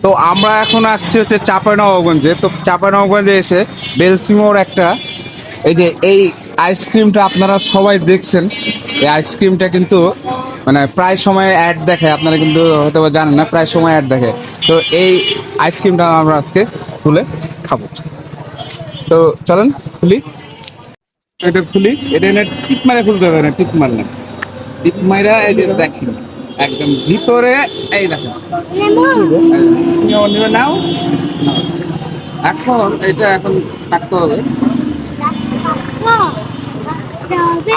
তো আমরা এখন আসছি হচ্ছে চাঁপাইনবাবগঞ্জে। তো চাঁপাইনবাবগঞ্জে এসে বেলসিমোর একটা এই যে এই আইসক্রিমটা আপনারা সবাই দেখছেন। এই আইসক্রিমটা কিন্তু মানে প্রায় সময় অ্যাড দেখে, আপনারা কিন্তু হয়তো বা জানেন না, প্রায় সময় অ্যাড দেখে। তো এই আইসক্রিমটা আমরা আজকে খুলে খাবো। তো চলেন খুলি, এটা খুলি। এটা এনে টিপ মারে খুলতে হবে না, টিপ মারলে টিপ মাইরা এই যে দেখেন একদম ভিতরে এই দেখেন নিবে নাও। এখন এটা এখন কাটতে হবে।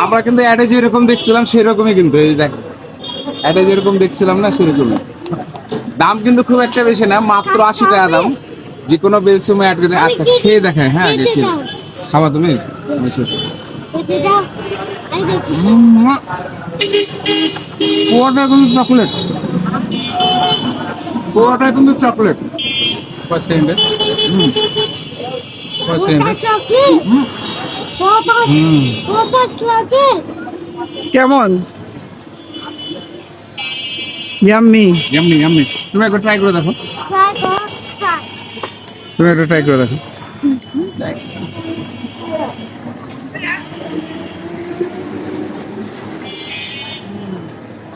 আমরা কিন্তু অ্যাডে যেরকম দেখছিলাম সেরকমই, কিন্তু এই দেখেন অ্যাডে যেরকম দেখছিলাম না সেরকমই। দাম কিন্তু খুব একটা বেশি না, মাত্র 80 টাকা দাম। যে কোনো বেলসিমো অ্যাড করে। আচ্ছা খেয়ে দেখেন। হ্যাঁ গেছি খাবা তুমি। পুরোটা কিন্তু চকলেট, পুরোটা কিন্তু চকলেট। কেমন? ইয়াম্মি। Yummy yummy. তুমি একবার ট্রাই করে দেখো, তুমি একবার ট্রাই করে দেখো।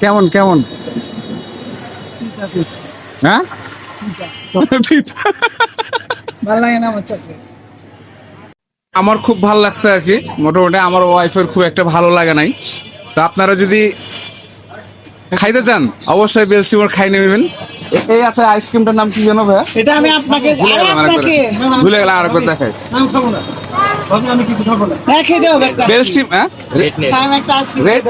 কেমন কেমন? হ্যাঁ ভালো লাগে না আমার চকলেট। আমার খুব ভালো লাগছে আর কি। মোটামুটি আমার ওয়াইফের খুব একটা ভালো লাগে নাই। তো আপনারা যদি খাইতে চান অবশ্যই বেলসিমোর খাই নেবেন। এই আছে আইসক্রিমটার নাম কি জানো ভাইয়া? এটা আমি আপনাকে ভুলে গেলাম, আর একবার দেখাই। রেখে দেবো একটা বেলসিম হ্যাঁ সাইম একটা আইসক্রিম রেড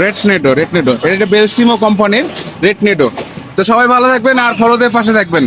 রেড নেডো এটা বেলসিমো কোম্পানির রেড নেডো। তো সবাই ভালো থাকবেন আর ফলোদের পাশে থাকবেন।